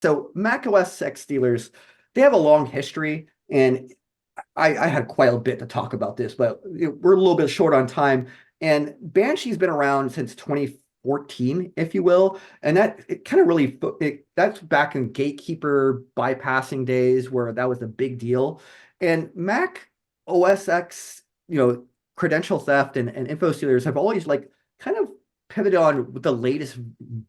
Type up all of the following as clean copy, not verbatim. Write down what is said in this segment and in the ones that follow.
So macOS X stealers, they have a long history, and I had quite a bit to talk about this, but we're a little bit short on time. And Banshee's been around since 2014, if you will, and that it kind of really that's back in gatekeeper bypassing days where that was a big deal. And Mac OS X, credential theft and info stealers have always like kind of pivoted on the latest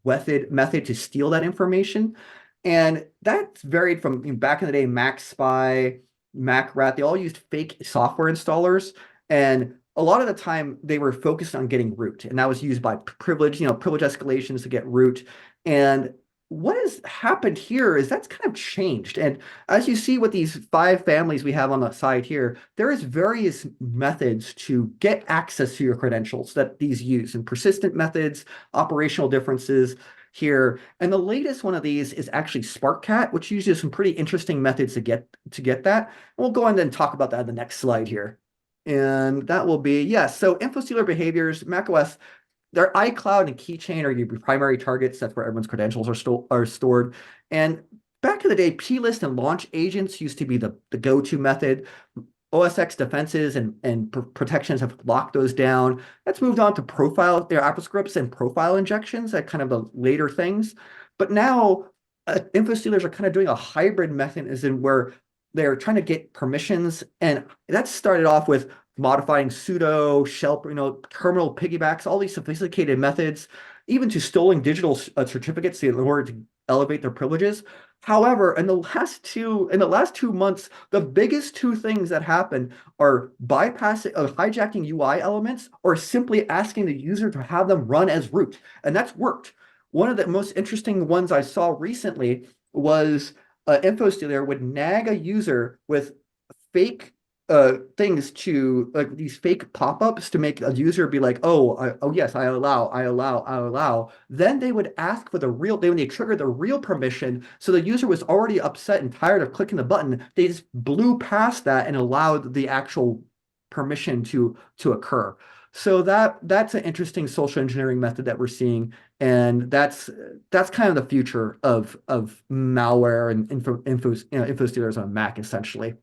method to steal that information. And that's varied from back in the day, Mac Spy, Mac Rat, they all used fake software installers. And a lot of the time they were focused on getting root. And that was used by privilege escalations to get root. And what has happened here is that's kind of changed. And as you see with these five families we have on the side here, there is various methods to get access to your credentials that these use, and persistent methods, operational differences here. And the latest one of these is actually SparkCat, which uses some pretty interesting methods to get that. And we'll go on and talk about that in the next slide here. And that will be, yes, so infostealer behaviors, macOS, their iCloud and Keychain are your primary targets. That's where everyone's credentials are stored. And back in the day, plist and launch agents used to be the go-to method. OS X defenses and protections have locked those down. That's moved on to profile, Apple scripts and profile injections at kind of the later things. But now infostealers are kind of doing a hybrid mechanism where they're trying to get permissions. And that started off with modifying sudo, shell, terminal piggybacks, all these sophisticated methods, even to stealing digital certificates in order to elevate their privileges. However, in the last 2 months, the biggest two things that happen are hijacking UI elements, or simply asking the user to have them run as root, and that's worked. One of the most interesting ones I saw recently was an info stealer would nag a user with fake things, to like these fake pop-ups to make a user be like, oh yes, I allow. Then they would ask for when they triggered the real permission, so the user was already upset and tired of clicking the button, they just blew past that and allowed the actual permission to occur. So that's an interesting social engineering method that we're seeing, and that's kind of the future of malware and info stealers on Mac, essentially.